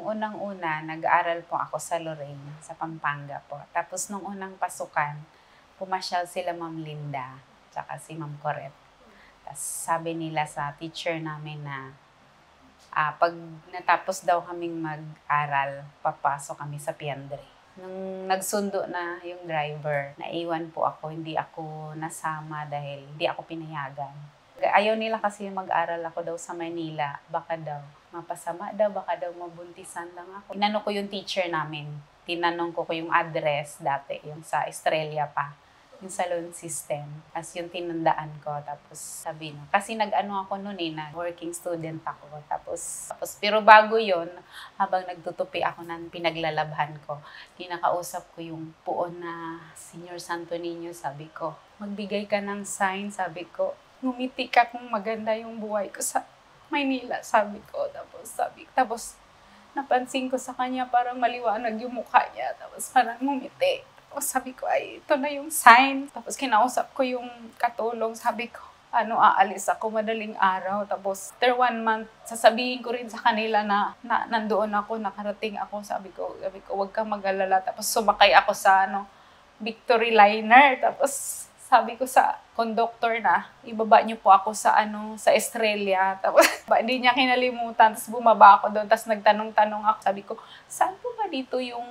unang-una, nag-aaral po ako sa Lorraine, sa Pampanga po. Tapos nung unang pasukan, pumasyal sila Ma'am Linda, tsaka si Ma'am Coret. Tapos sabi nila sa teacher namin na pag natapos daw kaming mag-aral, papasok kami sa Piandre. Nung nagsundo na yung driver, naiwan po ako, hindi ako nasama dahil hindi ako pinayagan. Ayaw nila kasi mag-aral ako daw sa Manila. Baka daw mapasama daw, baka daw mabuntisan lang ako. Tinanong ko yung teacher namin. Tinanong ko yung address dati, yung sa Estrella pa. Yung salon system. As yung tinandaan ko. Tapos sabi na, kasi nag-ano ako noon working student ako. Tapos pero bago yon, habang nagtutupi ako ng pinaglalabhan ko, kinakausap ko yung puon na Senior Santo Niño, sabi ko, magbigay ka ng sign, sabi ko, ngumiti ka kung maganda yung buhay ko sa Maynila, sabi ko. Tapos napansin ko sa kanya parang maliwanag yung mukha niya. Tapos parang ngumiti. Tapos sabi ko, ay, ito na yung sign. Tapos kinausap ko yung katulong. Sabi ko, aalis ako madaling araw. Tapos after 1 month, sasabihin ko rin sa kanila na nandoon ako, nakarating ako. Sabi ko, huwag kang mag-alala. Tapos sumakay ako sa Victory Liner. Tapos sabi ko sa conductor na, ibaba niyo po ako sa Estrella. Tapos hindi niya kinalimutan. Tapos bumaba ako doon. Tapos nagtanong-tanong ako. Sabi ko, saan po ba dito yung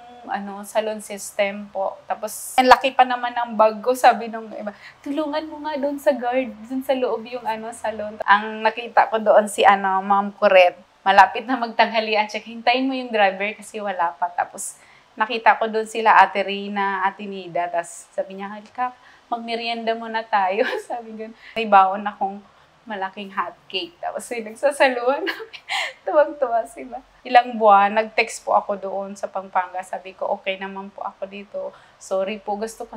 salon system po? Tapos ang laki pa naman ng bag ko. Sabi nung iba, tulungan mo nga doon sa guard. Doon sa loob yung salon. Ang nakita ko doon si Ma'am Coret. Malapit na magtanghalian. Check, hintayin mo yung driver kasi wala pa. Tapos nakita ko doon sila Ate Rina, Ate Nida. Tapos sabi niya, halika, magmerienda muna tayo. Sabi ko, may baon akong malaking hot cake. Tapos nagsasaluhan namin. Tuwag-tuwa sila. Ilang buwan, nag-text po ako doon sa Pampanga. Sabi ko, okay naman po ako dito. Sorry po, gusto ko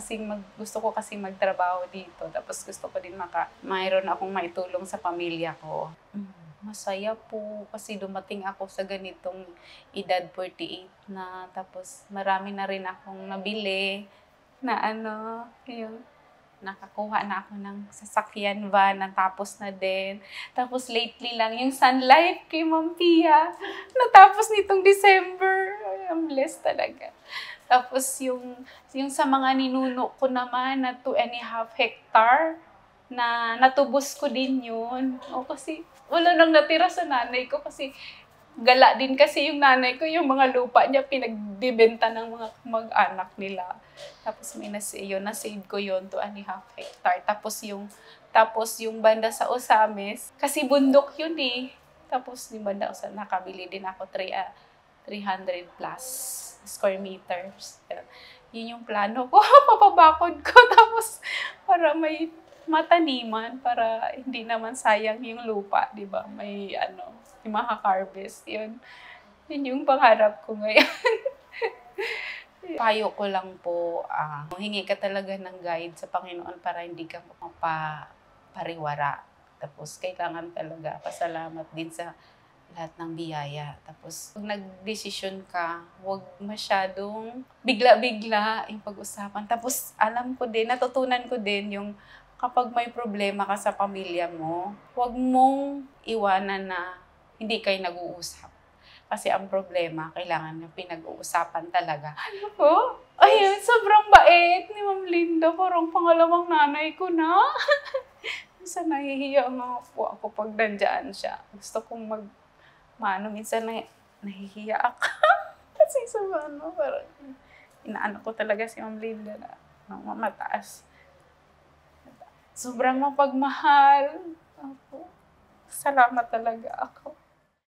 kasi magtrabaho dito. Tapos gusto ko din mayroon akong maitulong sa pamilya ko. Masaya po kasi dumating ako sa ganitong edad 48 na. Tapos marami na rin akong nabili na yun. Nakakuha na ako ng sasakyan van, natapos na din. Tapos lately lang, yung Sun Life kay Ma'am Pia, natapos nitong December. Ay, I'm blessed talaga. Tapos yung sa mga ninuno ko naman na 2.5 hectare, na natubos ko din yun. Kasi wala nang natira sa nanay ko kasi gala din kasi yung nanay ko, yung mga lupa niya pinagbibenta ng mga mag-anak nila. Tapos na-save ko yun, 2.5 hectare. Tapos yung banda sa Osames, kasi bundok yun eh. Tapos yung banda sa nakabili din ako 300 plus square meters. Yun yung plano ko, papabakod ko. Tapos para may mataniman, para hindi naman sayang yung lupa, di ba? May yung makakarvest. Yun yung pangarap ko ngayon. Payo ko lang po, hingi ka talaga ng guide sa Panginoon para hindi ka mapariwara. Tapos kailangan talaga pasalamat din sa lahat ng biyaya. Tapos pag nagdesisyon ka, huwag masyadong bigla-bigla yung pag-usapan. Tapos alam ko din, natutunan ko din yung kapag may problema ka sa pamilya mo, huwag mong iwanan na hindi kayo nag-uusap. Kasi ang problema, kailangan na pinag-uusapan talaga. Ano po? Ayun, sobrang bait ni Ma'am Linda. Parang pangalawang nanay ko na. Minsan nahihiya nga po ako pag nandyan siya. Gusto kong minsan nahihiya ako. Kasi parang inaano ko talaga si Ma'am Linda na mataas. Sobrang mapagmahal. Salamat talaga ako.